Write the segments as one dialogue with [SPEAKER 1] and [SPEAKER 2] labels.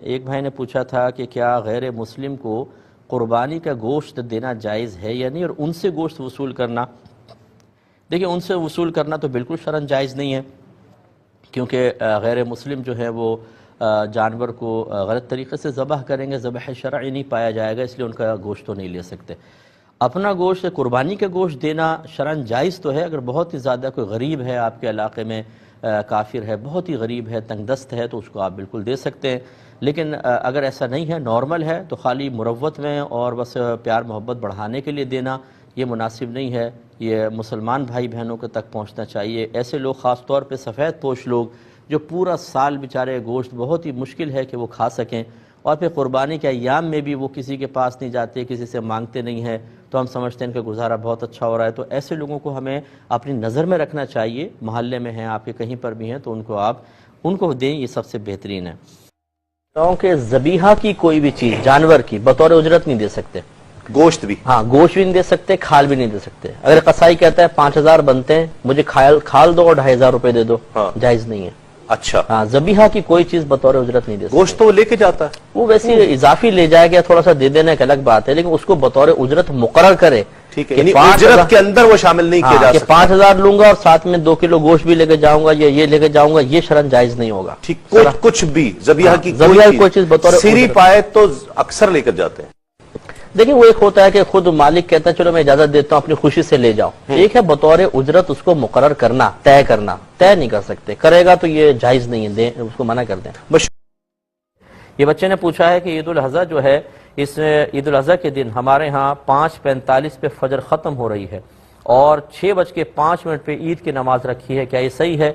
[SPEAKER 1] ایک بھائی نے پوچھا تھا کہ کیا غیر مسلم کو قربانی کا گوشت دینا جائز ہے یا نہیں، اور ان سے گوشت وصول کرنا؟ دیکھیں، ان سے وصول کرنا تو بالکل شرعاً جائز نہیں ہے، کیونکہ غیر مسلم جو ہے وہ جانور کو غلط طریقے سے ذبح کریں گے، ذبح شرعی نہیں پایا جائے گا، اس لیے ان کا گوشت تو نہیں لے سکتے۔ اپنا گوشت، قربانی کا گوشت دینا شرعاً جائز تو ہے، اگر بہت ہی زیادہ کوئی غریب ہے آپ کے علاقے میں، کافر ہے، بہت ہی غریب ہے، تنگ دست ہے، تو اس کو آپ بالکل دے سکتے ہیں۔ لیکن اگر ایسا نہیں ہے، نارمل ہے، تو خالی مروت میں اور بس پیار محبت بڑھانے کے لیے دینا یہ مناسب نہیں ہے، یہ مسلمان بھائی بہنوں کے تک پہنچنا چاہیے۔ ایسے لوگ، خاص طور پہ سفید پوش لوگ، جو پورا سال بیچارے گوشت بہت ہی مشکل ہے کہ وہ کھا سکیں، اور پھر قربانی کے ایام میں بھی وہ کسی کے پاس نہیں جاتے، کسی سے مانگتے نہیں ہیں، تو ہم سمجھتے ہیں ان کا گزارا بہت اچھا ہو رہا ہے۔ تو ایسے لوگوں کو ہمیں اپنی نظر میں رکھنا چاہیے، محلے میں ہیں آپ کے، کہیں پر بھی ہیں، تو ان کو دیں، یہ سب سے بہترین ہے۔ کہ ذبیحہ کی کوئی بھی چیز جانور کی بطور اجرت نہیں دے سکتے،
[SPEAKER 2] گوشت بھی،
[SPEAKER 1] ہاں گوشت بھی نہیں دے سکتے، کھال بھی نہیں دے سکتے۔ اگر قصائی کہتا ہے 5000 بنتے ہیں، مجھے کھال دو اور 2500 روپے دے دو، جائز نہیں ہے۔
[SPEAKER 2] اچھا،
[SPEAKER 1] ہاں، ذبیحہ کی کوئی چیز بطور اجرت نہیں دے سکتے۔
[SPEAKER 2] گوشت تو وہ لے کے جاتا ہے،
[SPEAKER 1] وہ ویسے اضافی لے جائے گا، تھوڑا سا دے دینا ایک الگ بات ہے، لیکن اس کو بطور اجرت مقرر کرے،
[SPEAKER 2] ٹھیک ہے، یعنی اجرت کے اندر وہ شامل نہیں کیا جا
[SPEAKER 1] کہ
[SPEAKER 2] سکتا۔
[SPEAKER 1] 5000 لوں گا اور ساتھ میں 2 کلو گوشت بھی لے کے جاؤں گا، یا یہ لے کے جاؤں گا، یہ شرعاً جائز نہیں ہوگا۔
[SPEAKER 2] ٹھیک، کچھ بھی ذبیحہ کی
[SPEAKER 1] کوئی چیز بطور
[SPEAKER 2] سیری پائے تو اکثر لے کر جاتے ہیں۔
[SPEAKER 1] دیکھیں، وہ ایک ہوتا ہے کہ خود مالک کہتا ہے چلو میں اجازت دیتا ہوں، اپنی خوشی سے لے جاؤ، ایک ہے بطور اجرت اس کو مقرر کرنا، طے نہیں کر سکتے، کرے گا تو یہ جائز نہیں ہے، اس کو منع کر دیں۔ یہ بچے نے پوچھا ہے کہ عید الاضحیٰ جو ہے، اس عید الاضحیٰ کے دن ہمارے ہاں 5:45 پہ فجر ختم ہو رہی ہے اور 6:05 پہ عید کی نماز رکھی ہے، کیا یہ صحیح ہے؟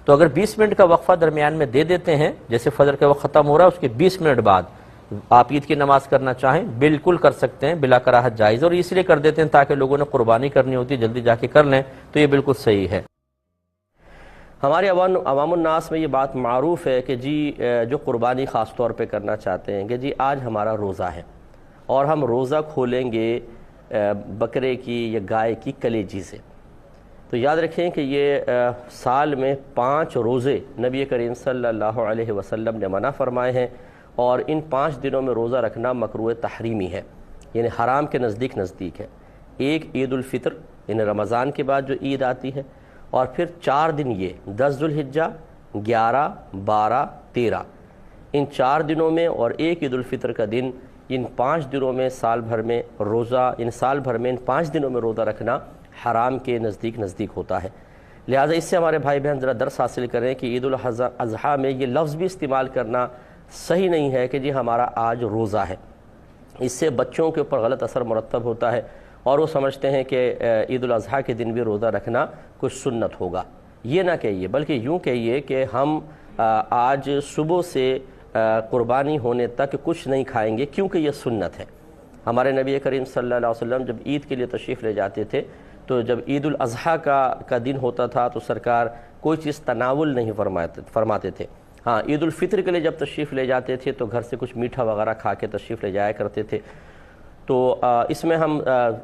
[SPEAKER 1] تو اگر 20 منٹ کا وقفہ درمیان میں دے دیتے ہیں، جیسے فجر کا وقت ختم ہو رہا ہے اس کے 20 منٹ بعد آپ عید کی نماز کرنا چاہیں، بالکل کر سکتے ہیں، بلا کراہت جائز، اور اس لیے کر دیتے ہیں تاکہ لوگوں نے قربانی کرنی ہوتی، جلدی جا کے کر لیں، تو یہ بالکل صحیح ہے۔ ہمارے عوام الناس میں یہ بات معروف ہے کہ جی جو قربانی خاص طور پہ کرنا چاہتے ہیں کہ جی آج ہمارا روزہ ہے اور ہم روزہ کھولیں گے بکرے کی یا گائے کی کلیجی سے۔ تو یاد رکھیں کہ یہ سال میں 5 روزے نبی کریم صلی اللہ علیہ وسلم نے منع فرمائے ہیں، اور ان 5 دنوں میں روزہ رکھنا مکروہ تحریمی ہے، یعنی حرام کے نزدیک ہے۔ ایک عید الفطر، یعنی رمضان کے بعد جو عید آتی ہے، اور پھر 4 دن یہ 10 ذوالحجہ، 11، 12، 13، ان 4 دنوں میں، اور ایک عید الفطر کا دن، ان 5 دنوں میں سال بھر میں ان 5 دنوں میں روزہ رکھنا حرام کے نزدیک ہوتا ہے۔ لہٰذا اس سے ہمارے بھائی بہن ذرا درس حاصل کریں کہ عید الاضحیٰ میں یہ لفظ بھی استعمال کرنا صحیح نہیں ہے کہ جی ہمارا آج روزہ ہے۔ اس سے بچوں کے اوپر غلط اثر مرتب ہوتا ہے، اور وہ سمجھتے ہیں کہ عید الاضحیٰ کے دن بھی روزہ رکھنا کچھ سنت ہوگا۔ یہ نہ کہیے، بلکہ یوں کہیے کہ ہم آج صبح سے قربانی ہونے تک کچھ نہیں کھائیں گے، کیونکہ یہ سنت ہے۔ ہمارے نبی کریم صلی اللہ علیہ وسلم جب عید کے لیے تشریف لے جاتے تھے، تو جب عید الاضحیٰ کا دن ہوتا تھا تو سرکار کوئی چیز تناول نہیں فرماتے تھے۔ ہاں، عید الفطر کے لیے جب تشریف لے جاتے تھے تو گھر سے کچھ میٹھا وغیرہ کھا کے تشریف لے جایا کرتے تھے۔ تو اس میں ہم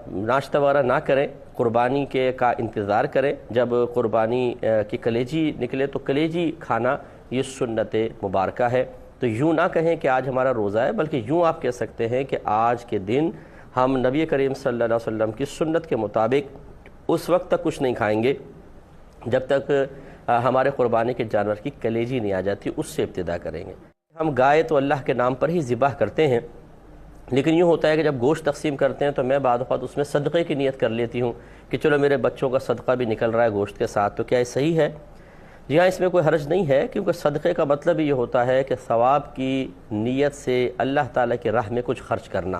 [SPEAKER 1] ناشتہ وغیرہ نہ کریں، قربانی کا انتظار کریں، جب قربانی کی کلیجی نکلے تو کلیجی کھانا یہ سنت مبارکہ ہے۔ تو یوں نہ کہیں کہ آج ہمارا روزہ ہے، بلکہ یوں آپ کہہ سکتے ہیں کہ آج کے دن ہم نبی کریم صلی اللہ علیہ وسلم کی سنت کے مطابق اس وقت تک کچھ نہیں کھائیں گے جب تک ہمارے قربانی کے جانور کی کلیجی نہیں آ جاتی، اس سے ابتدا کریں گے۔ ہم گائے تو اللہ کے نام پر ہی ذبح کرتے ہیں، لیکن یوں ہوتا ہے کہ جب گوشت تقسیم کرتے ہیں تو میں بعض اوقات اس میں صدقے کی نیت کر لیتی ہوں کہ چلو میرے بچوں کا صدقہ بھی نکل رہا ہے گوشت کے ساتھ، تو کیا یہ صحیح ہے؟ جی ہاں، اس میں کوئی حرج نہیں ہے، کیونکہ صدقے کا مطلب یہ ہوتا ہے کہ ثواب کی نیت سے اللہ تعالیٰ کی راہ میں کچھ خرچ کرنا۔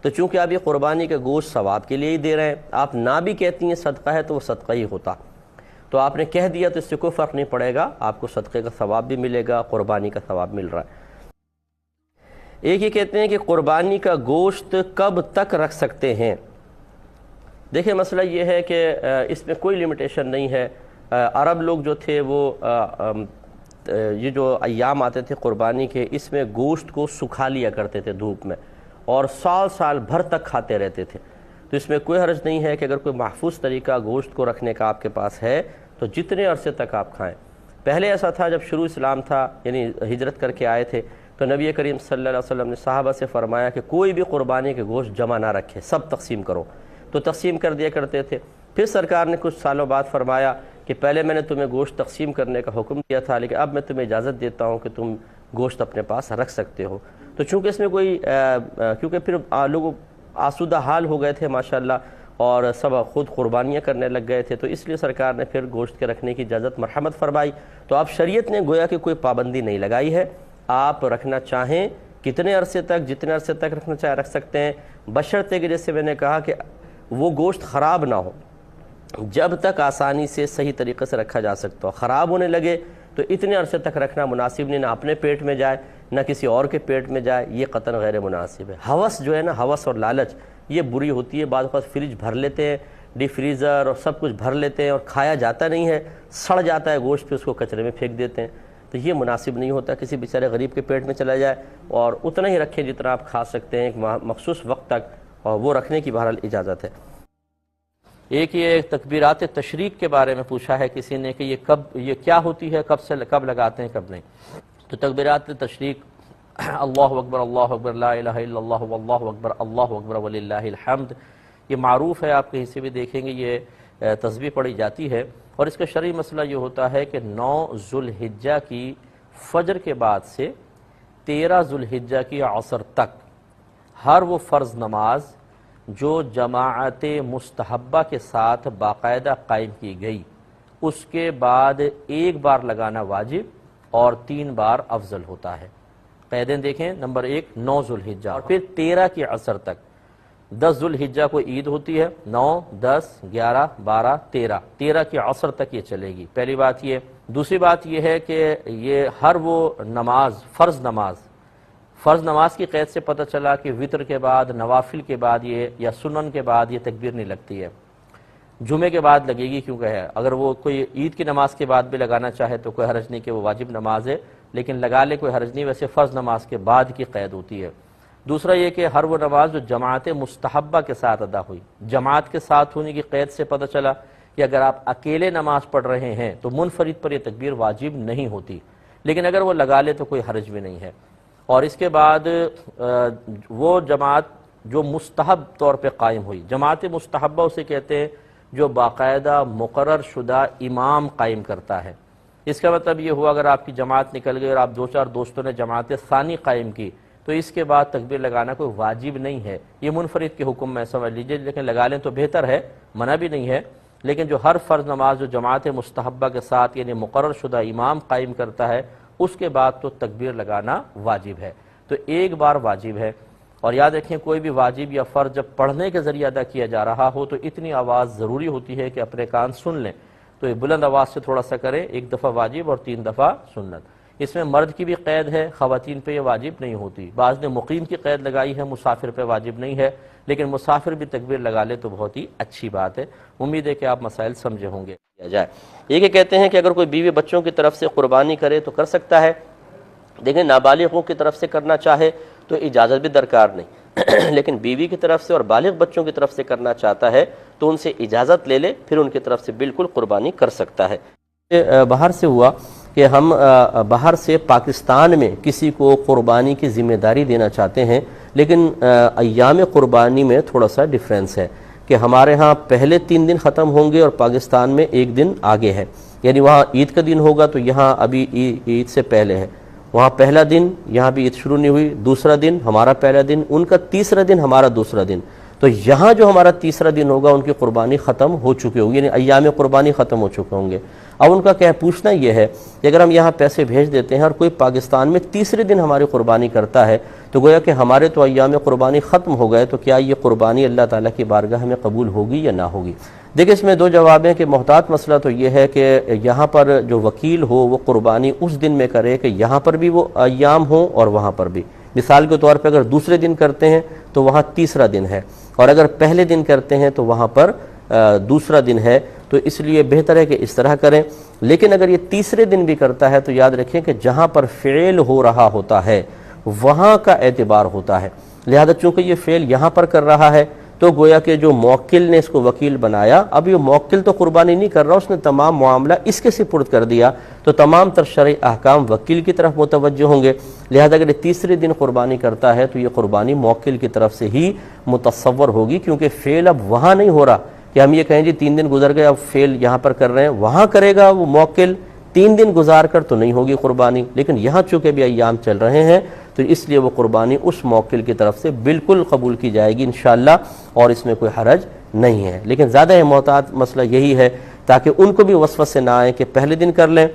[SPEAKER 1] تو چونکہ آپ یہ قربانی کا گوشت ثواب کے لیے ہی دے رہے ہیں، آپ نہ بھی کہتی ہیں صدقہ ہے تو وہ صدقہ ہی ہوتا، تو آپ نے کہہ دیا تو اس سے کوئی فرق نہیں پڑے گا، آپ کو صدقے کا ثواب بھی ملے گا، قربانی کا ثواب مل رہا ہے۔ ایک یہ کہتے ہیں کہ قربانی کا گوشت کب تک رکھ سکتے ہیں؟ دیکھیں، مسئلہ یہ ہے کہ اس میں کوئی لمیٹیشن نہیں ہے۔ عرب لوگ جو تھے وہ یہ جو ایام آتے تھے قربانی کے، اس میں گوشت کو سکھا لیا کرتے تھے دھوپ میں، اور سال بھر تک کھاتے رہتے تھے۔ تو اس میں کوئی حرج نہیں ہے کہ اگر کوئی محفوظ طریقہ گوشت کو رکھنے کا آپ کے پاس ہے تو جتنے عرصے تک آپ کھائیں۔ پہلے ایسا تھا جب شروع اسلام تھا، یعنی ہجرت کر کے آئے تھے،
[SPEAKER 3] تو نبی کریم صلی اللہ علیہ وسلم نے صحابہ سے فرمایا کہ کوئی بھی قربانی کے گوشت جمع نہ رکھے، سب تقسیم کرو، تو تقسیم کر دیا کرتے تھے۔ پھر سرکار نے کچھ سالوں بعد فرمایا کہ پہلے میں نے تمہیں گوشت تقسیم کرنے کا حکم دیا تھا، لیکن اب میں تمہیں اجازت دیتا ہوں کہ تم گوشت اپنے پاس رکھ سکتے ہو۔ تو چونکہ اس میں کوئی کیونکہ پھر لوگ آسودہ حال ہو گئے تھے ماشاءاللہ، اور سب خود قربانیاں کرنے لگ گئے تھے، تو اس لیے سرکار نے پھر گوشت کے رکھنے کی اجازت مرحمت فرمائی۔ تو اب شریعت نے گویا کہ کوئی پابندی نہیں لگائی ہے، آپ رکھنا چاہیں کتنے عرصے تک، جتنے عرصے تک رکھنا چاہیں رکھ سکتے ہیں، بشرطے کہ جیسے میں نے کہا کہ وہ گوشت خراب نہ ہو، جب تک آسانی سے صحیح طریقے سے رکھا جا سکتا ہو۔ خراب ہونے لگے تو اتنے عرصے تک رکھنا مناسب نہیں، نہ اپنے پیٹ میں جائے نہ کسی اور کے پیٹ میں جائے، یہ قطعاً غیر مناسب ہے۔ ہوس جو ہے نا، ہوس اور لالچ یہ بری ہوتی ہے۔ بعض اوقات فریج بھر لیتے ہیں، ڈی فریزر اور سب کچھ بھر لیتے ہیں، اور کھایا جاتا نہیں ہے، سڑ جاتا ہے گوشت، پہ اس کو کچرے میں پھینک دیتے ہیں، تو یہ مناسب نہیں ہوتا۔ کسی بیچارے غریب کے پیٹ میں چلا جائے، اور اتنا ہی رکھیں جتنا آپ کھا سکتے ہیں ایک مخصوص وقت تک، اور وہ رکھنے کی بہرحال اجازت ہے۔ ایک یہ تکبیرات تشریق کے بارے میں پوچھا ہے کسی نے کہ یہ کیا ہوتی ہے، کب لگاتے ہیں، کب نہیں۔ تو تکبیرات تشریق اللہ اکبر لا الہ الا اللہ واللہ اکبر وللہ الحمد، یہ معروف ہے، آپ کہیں سے بھی دیکھیں گے یہ تسبیح پڑھی جاتی ہے۔ اور اس کا شرعی مسئلہ یہ ہوتا ہے کہ 9 ذوالحجہ کی فجر کے بعد سے 13 ذوالحجہ کی عصر تک ہر وہ فرض نماز جو جماعت مستحبہ کے ساتھ باقاعدہ قائم کی گئی، اس کے بعد ایک بار لگانا واجب اور 3 بار افضل ہوتا ہے۔ قیدیں دیکھیں، نمبر 1 9 ذوالحجہ، اور پھر 13 کی عصر تک۔ 10 ذوالحجہ کو عید ہوتی ہے، 9 10 11 12 13 کی عصر تک یہ چلے گی، پہلی بات یہ۔ دوسری بات یہ ہے کہ یہ ہر وہ نماز، فرض نماز کی قید سے پتہ چلا کہ وطر کے بعد، نوافل کے بعد یہ، یا سنن کے بعد یہ تکبیر نہیں لگتی ہے، جمعے کے بعد لگے گی کیونکہ ہے۔ اگر وہ کوئی عید کی نماز کے بعد بھی لگانا چاہے تو کوئی حرج نہیں کہ وہ واجب نماز ہے، لیکن لگا لے کوئی حرج نہیں، ویسے فرض نماز کے بعد کی قید ہوتی ہے۔ دوسرا یہ کہ ہر وہ نماز جو جماعت مستحبہ کے ساتھ ادا ہوئی، جماعت کے ساتھ ہونے کی قید سے پتہ چلا کہ اگر آپ اکیلے نماز پڑھ رہے ہیں تو منفرد پر یہ تکبیر واجب نہیں ہوتی، لیکن اگر وہ لگا لے تو کوئی حرج بھی نہیں ہے۔ اور اس کے بعد وہ جماعت جو مستحب طور پہ قائم ہوئی، جماعت مستحبہ اسے کہتے ہیں جو باقاعدہ مقرر شدہ امام قائم کرتا ہے۔ اس کا مطلب یہ ہوا اگر آپ کی جماعت نکل گئی اور آپ 2-4 دوستوں نے جماعت ثانی قائم کی تو اس کے بعد تکبیر لگانا کوئی واجب نہیں ہے، یہ منفرد کے حکم میں سمجھ لیجئے، لیکن لگا لیں تو بہتر ہے، منع بھی نہیں ہے۔ لیکن جو ہر فرض نماز جو جماعت مستحبہ کے ساتھ یعنی مقرر شدہ امام قائم کرتا ہے، اس کے بعد تو تکبیر لگانا واجب ہے، تو ایک بار واجب ہے۔ اور یاد رکھیں کوئی بھی واجب یا فرض جب پڑھنے کے ذریعے ادا کیا جا رہا ہو تو اتنی آواز ضروری ہوتی ہے کہ اپنے کان سن لیں، تو یہ بلند آواز سے تھوڑا سا کریں، 1 دفعہ واجب اور 3 دفعہ سنت۔ اس میں مرد کی بھی قید ہے، خواتین پہ یہ واجب نہیں ہوتی۔ بعض نے مقیم کی قید لگائی ہے، مسافر پہ واجب نہیں ہے، لیکن مسافر بھی تکبیر لگا لے تو بہت ہی اچھی بات ہے۔ امید ہے کہ آپ مسائل سمجھے ہوں گے۔ یہ کہ کہتے ہیں کہ اگر کوئی بیوی بچوں کی طرف سے قربانی کرے تو کر سکتا ہے۔ دیکھیں نابالغوں کی طرف سے کرنا چاہے تو اجازت بھی درکار نہیں، لیکن بیوی کی طرف سے اور بالغ بچوں کی طرف سے کرنا چاہتا ہے تو ان سے اجازت لے لے، پھر ان کی طرف سے بالکل قربانی کر سکتا ہے۔ باہر سے ہوا کہ ہم باہر سے پاکستان میں کسی کو قربانی کی ذمہ داری دینا چاہتے ہیں، لیکن ایام قربانی میں تھوڑا سا ڈیفرنس ہے کہ ہمارے ہاں پہلے 3 دن ختم ہوں گے اور پاکستان میں 1 دن آگے ہے، یعنی وہاں عید کا دن ہوگا تو یہاں ابھی عید سے پہلے ہے، وہاں پہلا دن، یہاں بھی عید شروع نہیں ہوئی، دوسرا دن ہمارا پہلا دن، ان کا تیسرا دن ہمارا دوسرا دن، تو یہاں جو ہمارا تیسرا دن ہوگا ان کی قربانی ختم ہو چکی ہوگی، یعنی ایام قربانی ختم ہو چکے ہوں گے۔ اب ان کا کیا پوچھنا یہ ہے کہ اگر ہم یہاں پیسے بھیج دیتے ہیں اور کوئی پاکستان میں تیسرے دن ہماری قربانی کرتا ہے تو گویا کہ ہمارے تو ایام قربانی ختم ہو گئے، تو کیا یہ قربانی اللہ تعالیٰ کی بارگاہ میں قبول ہوگی یا نہ ہوگی؟ دیکھیں اس میں 2 جواب ہیں کہ محتاط مسئلہ تو یہ ہے کہ یہاں پر جو وکیل ہو وہ قربانی اس دن میں کرے کہ یہاں پر بھی وہ ایام ہوں اور وہاں پر بھی۔ مثال کے طور پہ اگر دوسرے دن کرتے ہیں تو وہاں تیسرا دن ہے، اور اگر پہلے دن کرتے ہیں تو وہاں پر دوسرا دن ہے، تو اس لیے بہتر ہے کہ اس طرح کریں۔ لیکن اگر یہ تیسرے دن بھی کرتا ہے تو یاد رکھیں کہ جہاں پر فعل ہو رہا ہوتا ہے وہاں کا اعتبار ہوتا ہے، لہذا چونکہ یہ فعل یہاں پر کر رہا ہے تو گویا کہ جو موکل نے اس کو وکیل بنایا، اب یہ موکل تو قربانی نہیں کر رہا، اس نے تمام معاملہ اس کے سپرد کر دیا، تو تمام تر شرعی احکام وکیل کی طرف متوجہ ہوں گے، لہذا اگر یہ تیسرے دن قربانی کرتا ہے تو یہ قربانی موکل کی طرف سے ہی متصور ہوگی، کیونکہ فعل اب وہاں نہیں ہو رہا کہ ہم یہ کہیں جی 3 دن گزر گئے اب فعل یہاں پر کر رہے ہیں، وہاں کرے گا وہ موکل، 3 دن گزار کر تو نہیں ہوگی قربانی، لیکن یہاں چونکہ بھی ایام چل رہے ہیں تو اس لیے وہ قربانی اس موکل کی طرف سے بالکل قبول کی جائے گی انشاءاللہ، اور اس میں کوئی حرج نہیں ہے۔ لیکن زیادہ محتاط مسئلہ یہی ہے تاکہ ان کو بھی وسوسے نہ آئے کہ پہلے دن کر لیں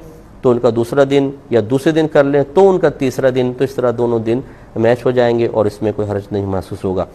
[SPEAKER 3] تو ان کا دوسرا دن، یا دوسرے دن کر لیں تو ان کا تیسرا دن، تو اس طرح دونوں دن میچ ہو جائیں گے اور اس میں کوئی حرج نہیں محسوس ہوگا۔